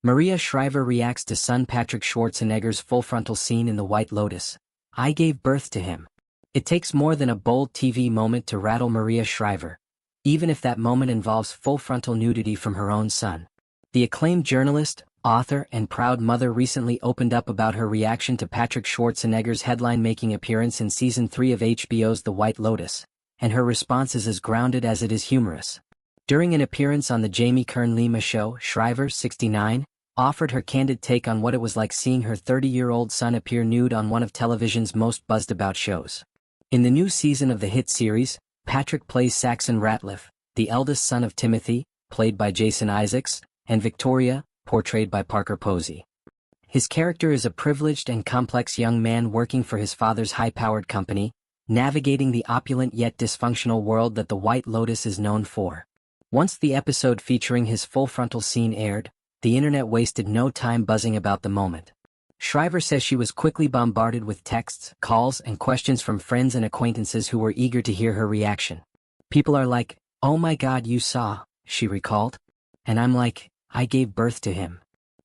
Maria Shriver reacts to son Patrick Schwarzenegger's full-frontal scene in The White Lotus. I gave birth to him. It takes more than a bold TV moment to rattle Maria Shriver, even if that moment involves full-frontal nudity from her own son. The acclaimed journalist, author, and proud mother recently opened up about her reaction to Patrick Schwarzenegger's headline-making appearance in Season 3 of HBO's The White Lotus, and her response is as grounded as it is humorous. During an appearance on the Jamie Kern Lima Show, Shriver, 69, offered her candid take on what it was like seeing her 30-year-old son appear nude on one of television's most buzzed-about shows. In the new season of the hit series, Patrick plays Saxon Ratliff, the eldest son of Timothy, played by Jason Isaacs, and Victoria, portrayed by Parker Posey. His character is a privileged and complex young man working for his father's high-powered company, navigating the opulent yet dysfunctional world that The White Lotus is known for. Once the episode featuring his full-frontal scene aired, the internet wasted no time buzzing about the moment. Shriver says she was quickly bombarded with texts, calls, and questions from friends and acquaintances who were eager to hear her reaction. People are like, "Oh my God, you saw," she recalled. And I'm like, "I gave birth to him.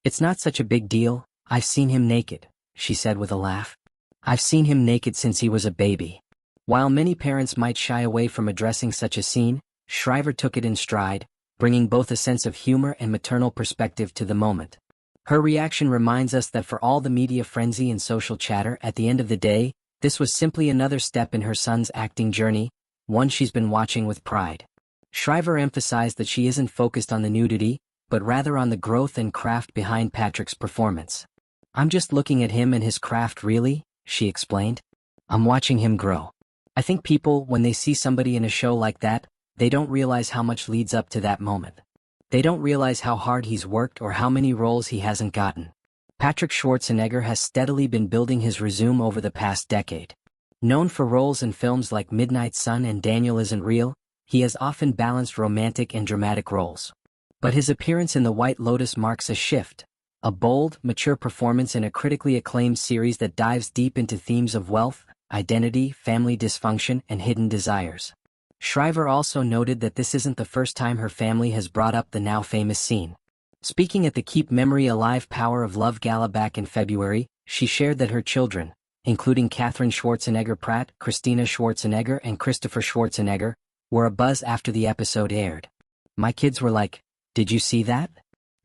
It's not such a big deal, I've seen him naked," she said with a laugh. "I've seen him naked since he was a baby." While many parents might shy away from addressing such a scene, Shriver took it in stride, bringing both a sense of humor and maternal perspective to the moment. Her reaction reminds us that for all the media frenzy and social chatter, at the end of the day, this was simply another step in her son's acting journey, one she's been watching with pride. Shriver emphasized that she isn't focused on the nudity, but rather on the growth and craft behind Patrick's performance. "I'm just looking at him and his craft, really," she explained. "I'm watching him grow. I think people, when they see somebody in a show like that, they don't realize how much leads up to that moment. They don't realize how hard he's worked or how many roles he hasn't gotten." Patrick Schwarzenegger has steadily been building his resume over the past decade. Known for roles in films like Midnight Sun and Daniel Isn't Real, he has often balanced romantic and dramatic roles. But his appearance in The White Lotus marks a shift, a bold, mature performance in a critically acclaimed series that dives deep into themes of wealth, identity, family dysfunction, and hidden desires. Shriver also noted that this isn't the first time her family has brought up the now-famous scene. Speaking at the Keep Memory Alive Power of Love Gala back in February, she shared that her children, including Katherine Schwarzenegger-Pratt, Christina Schwarzenegger, and Christopher Schwarzenegger, were abuzz after the episode aired. "My kids were like, 'Did you see that?'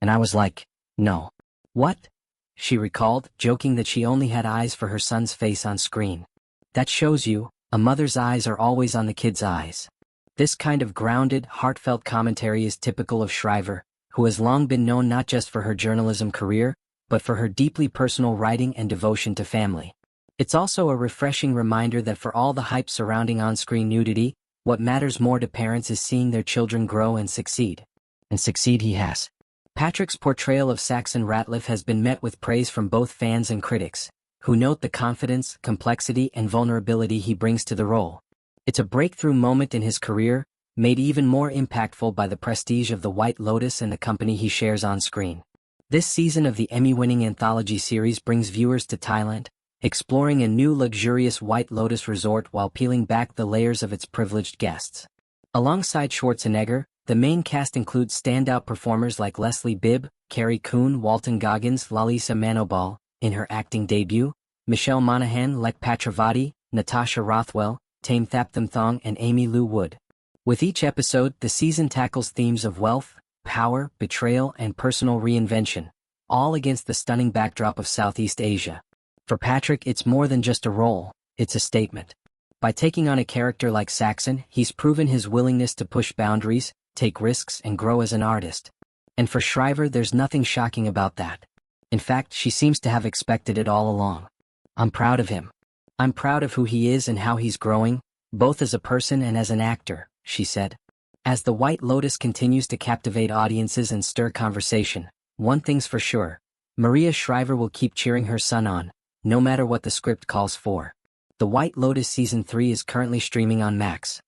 And I was like, 'No.'" "What?" she recalled, joking that she only had eyes for her son's face on screen. "That shows you, a mother's eyes are always on the kid's eyes." This kind of grounded, heartfelt commentary is typical of Shriver, who has long been known not just for her journalism career, but for her deeply personal writing and devotion to family. It's also a refreshing reminder that for all the hype surrounding on-screen nudity, what matters more to parents is seeing their children grow and succeed. And succeed he has. Patrick's portrayal of Saxon Ratliff has been met with praise from both fans and critics, who note the confidence, complexity, and vulnerability he brings to the role. It's a breakthrough moment in his career, made even more impactful by the prestige of The White Lotus and the company he shares on screen. This season of the Emmy-winning anthology series brings viewers to Thailand, exploring a new luxurious White Lotus resort while peeling back the layers of its privileged guests. Alongside Schwarzenegger, the main cast includes standout performers like Leslie Bibb, Carrie Coon, Walton Goggins, Lalisa Manobal, in her acting debut, Michelle Monaghan, Lek Patravati, Natasha Rothwell, Tame Thaptham and Amy Lou Wood. With each episode, the season tackles themes of wealth, power, betrayal, and personal reinvention, all against the stunning backdrop of Southeast Asia. For Patrick, it's more than just a role, it's a statement. By taking on a character like Saxon, he's proven his willingness to push boundaries, take risks, and grow as an artist. And for Shriver, there's nothing shocking about that. In fact, she seems to have expected it all along. "I'm proud of him. I'm proud of who he is and how he's growing, both as a person and as an actor," she said. As The White Lotus continues to captivate audiences and stir conversation, one thing's for sure, Maria Shriver will keep cheering her son on, no matter what the script calls for. The White Lotus Season 3 is currently streaming on Max.